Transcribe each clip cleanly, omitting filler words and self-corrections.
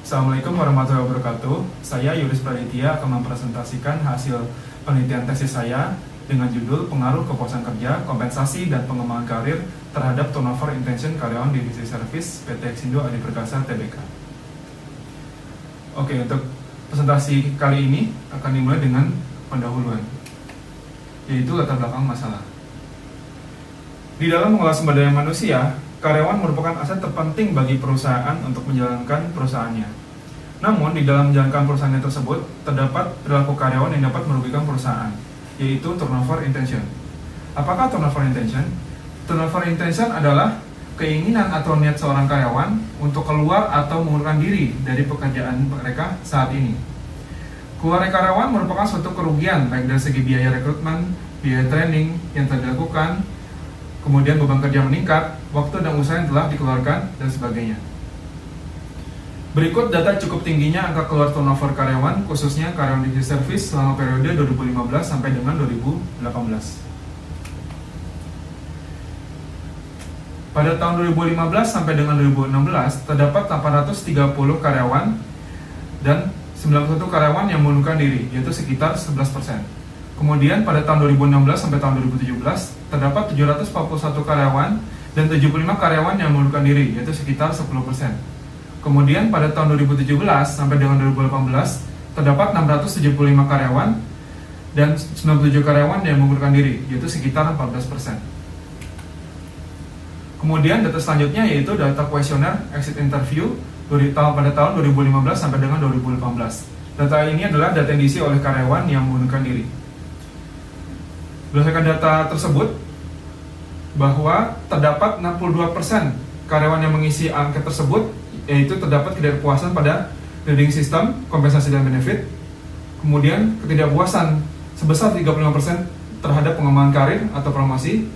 Assalamualaikum warahmatullahi wabarakatuh. Saya Yuris Praditya akan mempresentasikan hasil penelitian tesis saya dengan judul Pengaruh Kepuasan Kerja, Kompensasi, dan Pengembangan Karir terhadap Turnover Intention Karyawan Divisi Service PT Exindo Adi Perkasa Tbk. Oke, untuk presentasi kali ini akan dimulai dengan pendahuluan, yaitu latar belakang masalah. Di dalam mengolah sumber daya manusia, karyawan merupakan aset terpenting bagi perusahaan untuk menjalankan perusahaannya. Namun, di dalam menjalankan perusahaannya tersebut, terdapat perilaku karyawan yang dapat merugikan perusahaan, yaitu turnover intention. Apakah turnover intention? Turnover intention adalah keinginan atau niat seorang karyawan untuk keluar atau mengundurkan diri dari pekerjaan mereka saat ini. Keluarnya karyawan merupakan suatu kerugian, baik dari segi biaya rekrutmen, biaya training yang telah dilakukan, kemudian beban kerja meningkat, waktu dan usaha yang telah dikeluarkan, dan sebagainya. Berikut data cukup tingginya angka keluar turnover karyawan, khususnya karyawan divisi service selama periode 2015 sampai dengan 2018. Pada tahun 2015 sampai dengan 2016, terdapat 830 karyawan dan 91 karyawan yang mengundurkan diri, yaitu sekitar 11%. Kemudian pada tahun 2016 sampai tahun 2017, terdapat 741 karyawan dan 75 karyawan yang mengundurkan diri, yaitu sekitar 10%. Kemudian pada tahun 2017 sampai dengan 2018, terdapat 675 karyawan dan 97 karyawan yang mengundurkan diri, yaitu sekitar 14%. Kemudian data selanjutnya yaitu data kuesioner exit interview pada tahun 2015 sampai dengan 2018. Data ini adalah data yang diisi oleh karyawan yang mengundurkan diri. Berdasarkan data tersebut, bahwa terdapat 62% karyawan yang mengisi angket tersebut, yaitu terdapat ketidakpuasan pada grading system, kompensasi dan benefit. Kemudian ketidakpuasan sebesar 35% terhadap pengembangan karir atau promosi.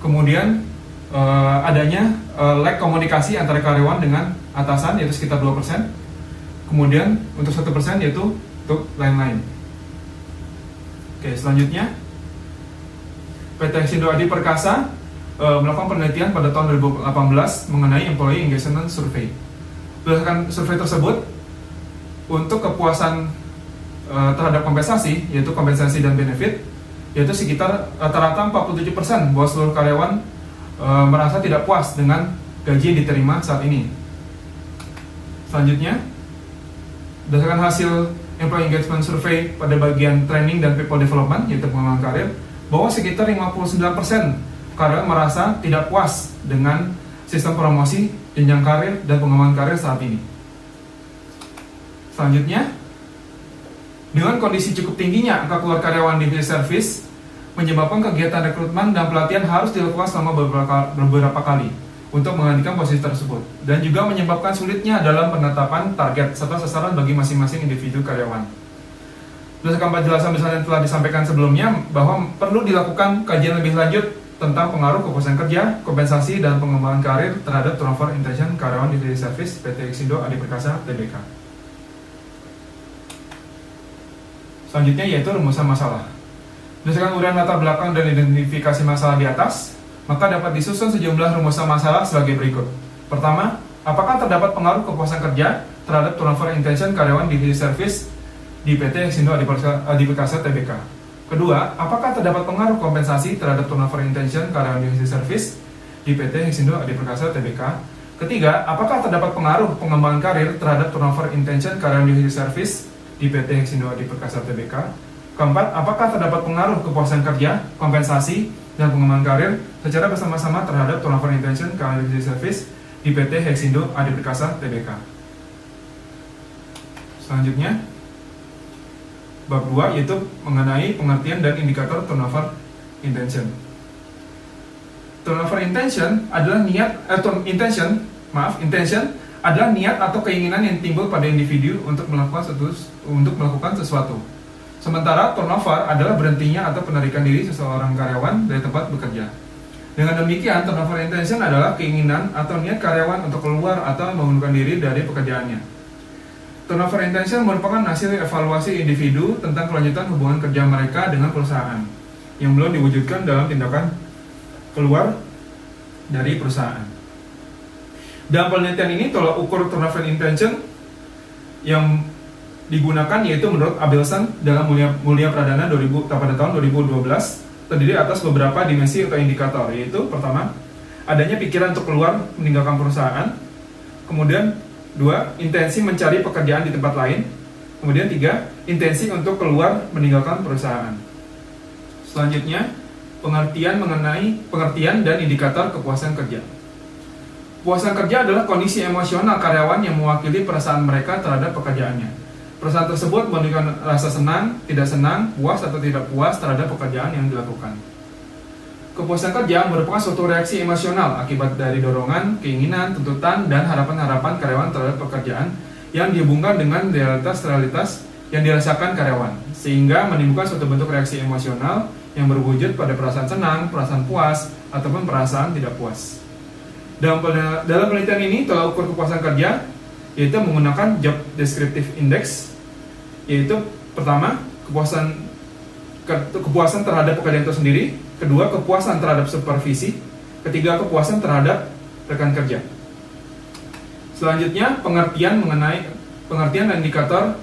Kemudian adanya lag komunikasi antara karyawan dengan atasan, yaitu sekitar 2%. Kemudian untuk 1% yaitu untuk lain-lain. Oke, selanjutnya PT Exindo Adi Perkasa melakukan penelitian pada tahun 2018 mengenai Employee Engagement Survey. Berdasarkan survei tersebut, untuk kepuasan terhadap kompensasi, yaitu kompensasi dan benefit, yaitu sekitar rata-rata 47% bahwa seluruh karyawan merasa tidak puas dengan gaji yang diterima saat ini. Selanjutnya, berdasarkan hasil Employee Engagement Survey pada bagian training dan people development, yaitu pengembangan karir, bahwa sekitar 59% karyawan merasa tidak puas dengan sistem promosi, jenjang karir, dan pengembangan karir saat ini. Selanjutnya, dengan kondisi cukup tingginya angka keluar karyawan divisi service, menyebabkan kegiatan rekrutmen dan pelatihan harus dilakukan selama beberapa kali untuk menggantikan posisi tersebut, dan juga menyebabkan sulitnya dalam penetapan target serta sasaran bagi masing-masing individu karyawan. Berdasarkan penjelasan yang telah disampaikan sebelumnya, bahwa perlu dilakukan kajian lebih lanjut tentang pengaruh kepuasan kerja, kompensasi, dan pengembangan karir terhadap turnover intention karyawan divisi service PT Exindo Adi Perkasa Tbk. Selanjutnya yaitu rumusan masalah. Berdasarkan uraian latar belakang dan identifikasi masalah di atas, maka dapat disusun sejumlah rumusan masalah sebagai berikut. Pertama, apakah terdapat pengaruh kepuasan kerja terhadap turnover intention karyawan divisi service di PT Exindo Adi Perkasa Tbk? Kedua, apakah terdapat pengaruh kompensasi terhadap turnover intention karyawan divisi service di PT Exindo Adi Perkasa Tbk? Ketiga, apakah terdapat pengaruh pengembangan karir terhadap turnover intention karyawan divisi service di PT Exindo Adi Perkasa Tbk? Keempat, apakah terdapat pengaruh kepuasan kerja, kompensasi, dan pengembangan karir secara bersama-sama terhadap turnover intention karyawan divisi service di PT Exindo Adi Perkasa Tbk? Selanjutnya, bab 2 yaitu mengenai pengertian dan indikator turnover intention. Turnover intention adalah intention adalah niat atau keinginan yang timbul pada individu untuk melakukan sesuatu. Sementara turnover adalah berhentinya atau penarikan diri seseorang karyawan dari tempat bekerja. Dengan demikian, turnover intention adalah keinginan atau niat karyawan untuk keluar atau mengundurkan diri dari pekerjaannya. Turnover intention merupakan hasil evaluasi individu tentang kelanjutan hubungan kerja mereka dengan perusahaan yang belum diwujudkan dalam tindakan keluar dari perusahaan. Dalam penelitian ini, tolak ukur turnover intention yang digunakan yaitu menurut Abelson dalam Mulia Pradana pada tahun 2012 terdiri atas beberapa dimensi atau indikator, yaitu pertama, adanya pikiran untuk keluar meninggalkan perusahaan. Kemudian 2, intensi mencari pekerjaan di tempat lain. Kemudian 3, intensi untuk keluar meninggalkan perusahaan. Selanjutnya, pengertian dan indikator kepuasan kerja. Kepuasan kerja adalah kondisi emosional karyawan yang mewakili perasaan mereka terhadap pekerjaannya. Perasaan tersebut menunjukkan rasa senang, tidak senang, puas atau tidak puas terhadap pekerjaan yang dilakukan. Kepuasan kerja merupakan suatu reaksi emosional akibat dari dorongan, keinginan, tuntutan, dan harapan-harapan karyawan terhadap pekerjaan yang dihubungkan dengan realitas-realitas yang dirasakan karyawan, sehingga menimbulkan suatu bentuk reaksi emosional yang berwujud pada perasaan senang, perasaan puas, ataupun perasaan tidak puas. Dalam penelitian ini, tolak ukur kepuasan kerja yaitu menggunakan Job Descriptive Index, yaitu pertama, kepuasan terhadap pekerjaan itu sendiri, kedua, kepuasan terhadap supervisi, ketiga, kepuasan terhadap rekan kerja. Selanjutnya, pengertian dan indikator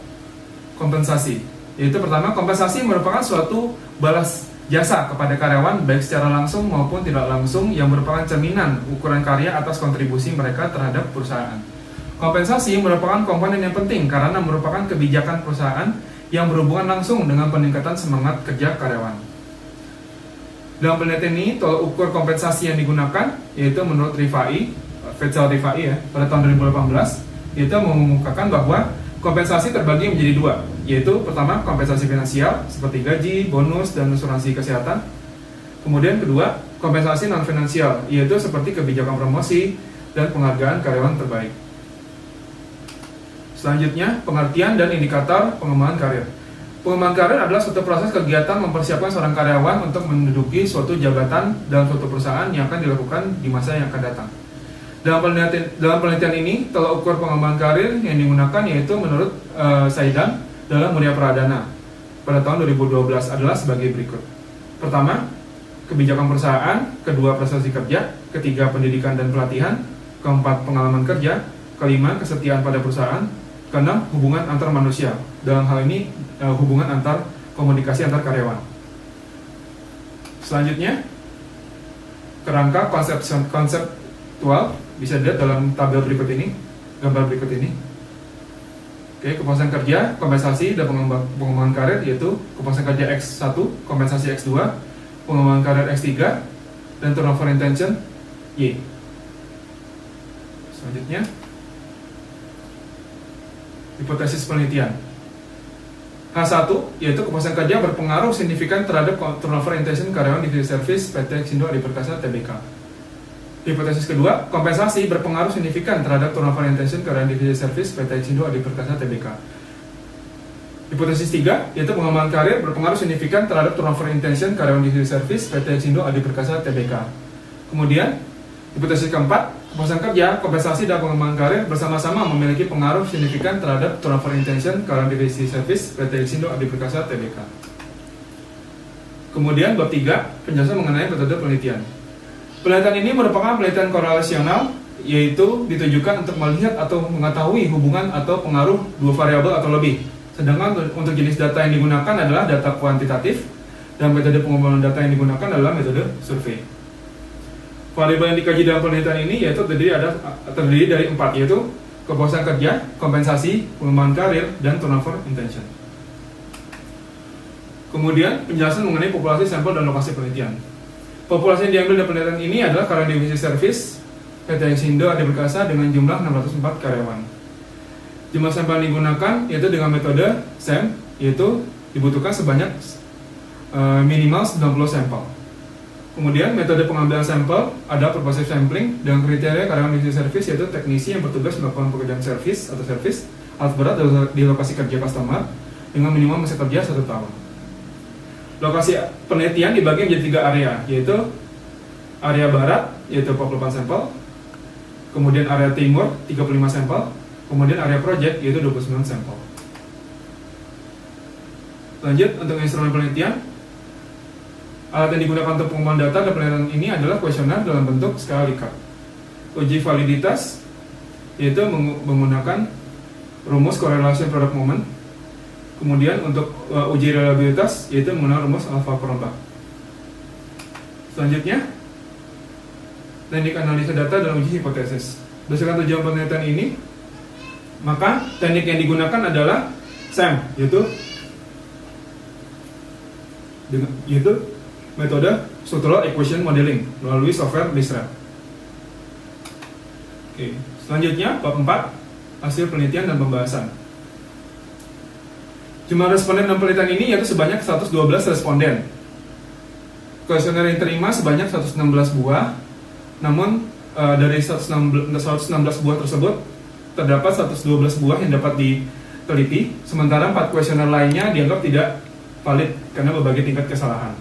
kompensasi, yaitu pertama, kompensasi merupakan suatu balas jasa kepada karyawan baik secara langsung maupun tidak langsung yang merupakan cerminan ukuran karya atas kontribusi mereka terhadap perusahaan. Kompensasi merupakan komponen yang penting karena merupakan kebijakan perusahaan yang berhubungan langsung dengan peningkatan semangat kerja karyawan. Dalam penelitian ini, tolak ukur kompensasi yang digunakan yaitu menurut Faisal Rifai pada tahun 2018, yaitu mengemukakan bahwa kompensasi terbagi menjadi dua, yaitu pertama, kompensasi finansial seperti gaji, bonus, dan asuransi kesehatan. Kemudian kedua, kompensasi non-finansial, yaitu seperti kebijakan promosi dan penghargaan karyawan terbaik. Selanjutnya, pengertian dan indikator pengembangan karir. Pengembangan karir adalah suatu proses kegiatan mempersiapkan seorang karyawan untuk menduduki suatu jabatan dalam suatu perusahaan yang akan dilakukan di masa yang akan datang. Dalam penelitian ini, tolak ukur pengembangan karir yang digunakan yaitu menurut Saidan dalam Mulia Pradana pada tahun 2012 adalah sebagai berikut. Pertama, kebijakan perusahaan. Kedua, prestasi kerja. Ketiga, pendidikan dan pelatihan. Keempat, pengalaman kerja. Kelima, kesetiaan pada perusahaan. Keenam, hubungan antar manusia. Dalam hal ini, hubungan antar komunikasi antar karyawan. Selanjutnya, kerangka konseptual bisa dilihat dalam tabel berikut ini, gambar berikut ini. Oke, kepuasan kerja, kompensasi, dan pengembangan karir yaitu kepuasan kerja X1, kompensasi X2, pengembangan karir X3, dan turnover intention Y. Selanjutnya, hipotesis penelitian. H1 yaitu kepuasan kerja berpengaruh signifikan terhadap turnover intention karyawan divisi service PT Exindo Adi Perkasa Tbk. Hipotesis kedua, kompensasi berpengaruh signifikan terhadap turnover intention karyawan divisi service PT Exindo Adi Perkasa Tbk. Hipotesis 3 yaitu pengembangan karir berpengaruh signifikan terhadap turnover intention karyawan divisi service PT Exindo Adi Perkasa Tbk. Kemudian, hipotesis keempat, kepuasan kerja, kompensasi, dan pengembangan karir bersama-sama memiliki pengaruh signifikan terhadap turnover intention karyawan divisi service PT Exindo Adi Perkasa Tbk. Kemudian bab 3, penjelasan mengenai metode penelitian. Penelitian ini merupakan penelitian korelasional, yaitu ditujukan untuk melihat atau mengetahui hubungan atau pengaruh dua variabel atau lebih. Sedangkan untuk jenis data yang digunakan adalah data kuantitatif, dan metode pengembangan data yang digunakan adalah metode survei. Variabel yang dikaji dalam penelitian ini yaitu terdiri dari 4, yaitu kepuasan kerja, kompensasi, pengembangan karir, dan turnover intention. Kemudian penjelasan mengenai populasi, sampel, dan lokasi penelitian. Populasi yang diambil dari penelitian ini adalah karyawan divisi service PT Exindo Adi Perkasa dengan jumlah 604 karyawan. Jumlah sampel yang digunakan yaitu dengan metode SAM, yaitu dibutuhkan sebanyak minimal 90 sampel. Kemudian metode pengambilan sampel ada purposive sampling dengan kriteria karyawan divisi service yaitu teknisi yang bertugas melakukan pekerjaan service atau service alat berat di lokasi kerja customer dengan minimal masa kerja 1 tahun. Lokasi penelitian dibagi menjadi 3 area, yaitu area barat yaitu 48 sampel, kemudian area timur 35 sampel, kemudian area project yaitu 29 sampel. Lanjut untuk instrumen penelitian. Alat yang digunakan untuk pengembangan data dan penelitian ini adalah kuesioner dalam bentuk skala Likert. Uji validitas yaitu menggunakan rumus correlation product moment. Kemudian untuk uji reliabilitas yaitu menggunakan rumus alfa perombak. Selanjutnya, teknik analisa data dan uji hipotesis. Berdasarkan tujuan penelitian ini, maka teknik yang digunakan adalah SAM, yaitu metode Structural Equation Modeling melalui software LISRA. Oke, selanjutnya bab 4, hasil penelitian dan pembahasan. Jumlah responden dalam penelitian ini yaitu sebanyak 112 responden. Kuesioner yang diterima sebanyak 116 buah. Namun dari 116 buah tersebut terdapat 112 buah yang dapat diteliti, sementara 4 kuesioner lainnya dianggap tidak valid karena berbagai tingkat kesalahan.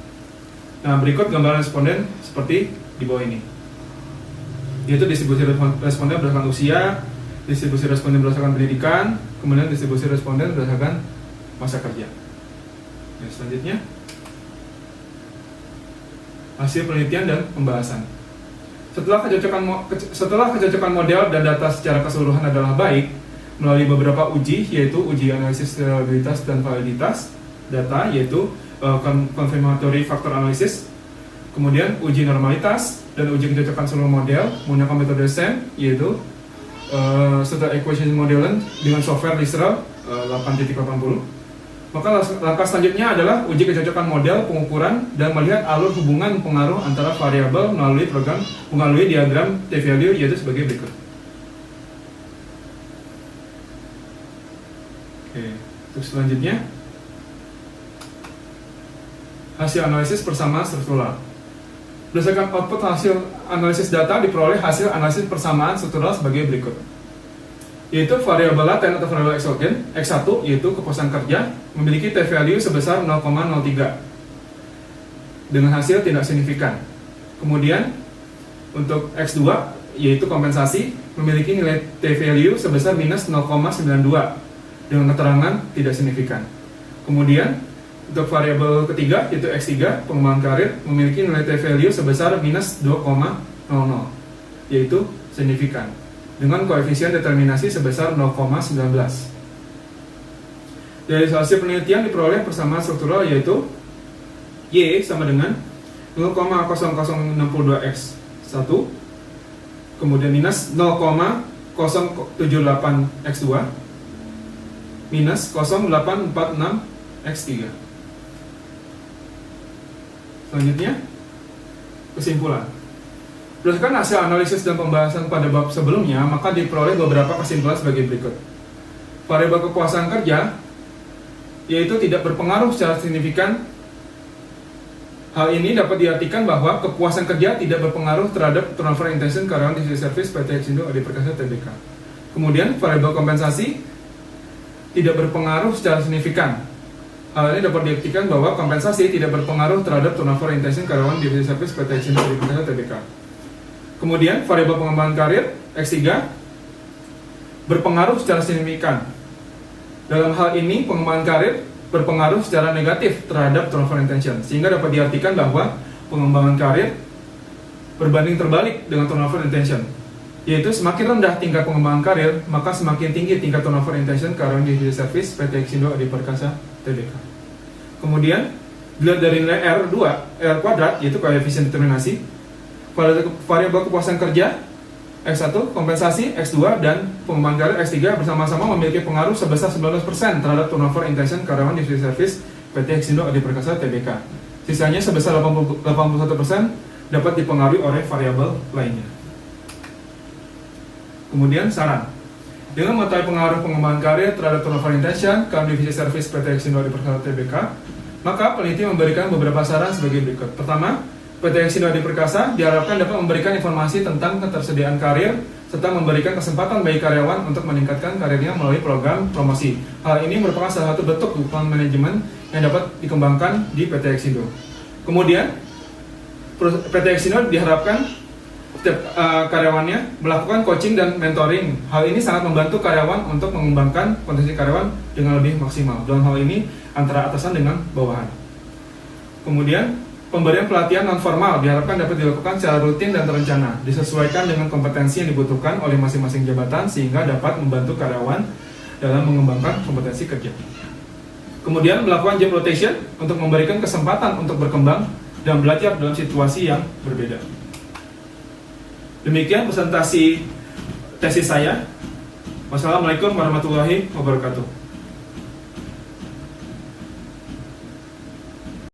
Nah, berikut gambaran responden seperti di bawah ini, yaitu distribusi responden berdasarkan usia, distribusi responden berdasarkan pendidikan, kemudian distribusi responden berdasarkan masa kerja. Ya, selanjutnya, hasil penelitian dan pembahasan. Setelah kecocokan model dan data secara keseluruhan adalah baik melalui beberapa uji, yaitu uji analisis reliabilitas dan validitas data, yaitu confirmatory factor analysis, kemudian uji normalitas dan uji kecocokan seluruh model menggunakan metode SAM, yaitu Structural Equation Modeling dengan software LISRA 8.80. Maka langkah selanjutnya adalah uji kecocokan model, pengukuran, dan melihat alur hubungan pengaruh antara variabel melalui diagram t-value, yaitu sebagai berikut. Oke, untuk selanjutnya, hasil analisis persamaan struktural. Berdasarkan output hasil analisis data diperoleh hasil analisis persamaan struktural sebagai berikut, yaitu variabel laten atau variabel eksogen X1 yaitu kepuasan kerja memiliki t-value sebesar 0,03 dengan hasil tidak signifikan. Kemudian untuk X2 yaitu kompensasi memiliki nilai t-value sebesar minus 0,92 dengan keterangan tidak signifikan. Kemudian untuk variabel ketiga yaitu X3 pengembangan karir memiliki nilai t-value sebesar minus 2,00 yaitu signifikan dengan koefisien determinasi sebesar 0,19. Dari hasil penelitian diperoleh persamaan struktural yaitu Y sama dengan 0,0062x1 kemudian minus 0,078x2 minus 0,846x3. Selanjutnya, kesimpulan. Berdasarkan hasil analisis dan pembahasan pada bab sebelumnya, maka diperoleh beberapa kesimpulan sebagai berikut. Variabel kepuasan kerja yaitu tidak berpengaruh secara signifikan. Hal ini dapat diartikan bahwa kepuasan kerja tidak berpengaruh terhadap turnover intention karyawan di service PT Exindo Adi Perkasa Tbk. Kemudian variabel kompensasi tidak berpengaruh secara signifikan. Hal ini dapat diartikan bahwa kompensasi tidak berpengaruh terhadap turnover intention karyawan di service PT Exindo Adi Perkasa Tbk. Kemudian variabel pengembangan karir X3 berpengaruh secara signifikan. Dalam hal ini pengembangan karir berpengaruh secara negatif terhadap turnover intention, sehingga dapat diartikan bahwa pengembangan karir berbanding terbalik dengan turnover intention, yaitu semakin rendah tingkat pengembangan karir, maka semakin tinggi tingkat turnover intention karyawan di service PT Exindo Adi Perkasa Tbk. Kemudian dilihat dari nilai R2, R kuadrat yaitu koefisien determinasi, variabel kepuasan kerja X1, kompensasi X2, dan pengembangan karir X3 bersama-sama memiliki pengaruh sebesar 19% terhadap turnover intention karyawan di service PT Exindo Adi Perkasa Tbk. Sisanya sebesar 81% dapat dipengaruhi oleh variabel lainnya. Kemudian saran. Dengan mengetahui pengaruh pengembangan karir terhadap turnover intention karyawan divisi service PT Exindo Adi Perkasa Tbk, maka peneliti memberikan beberapa saran sebagai berikut. Pertama, PT Exindo Adi Perkasa diharapkan dapat memberikan informasi tentang ketersediaan karir serta memberikan kesempatan bagi karyawan untuk meningkatkan karirnya melalui program promosi. Hal ini merupakan salah satu bentuk dukungan manajemen yang dapat dikembangkan di PT Exindo. Kemudian, PT Exindo diharapkan setiap karyawannya melakukan coaching dan mentoring. Hal ini sangat membantu karyawan untuk mengembangkan potensi karyawan dengan lebih maksimal. Dalam hal ini antara atasan dengan bawahan. Kemudian, pemberian pelatihan non-formal diharapkan dapat dilakukan secara rutin dan terencana, disesuaikan dengan kompetensi yang dibutuhkan oleh masing-masing jabatan sehingga dapat membantu karyawan dalam mengembangkan kompetensi kerja. Kemudian melakukan job rotation untuk memberikan kesempatan untuk berkembang dan belajar dalam situasi yang berbeda. Demikian presentasi tesis saya. Wassalamualaikum warahmatullahi wabarakatuh.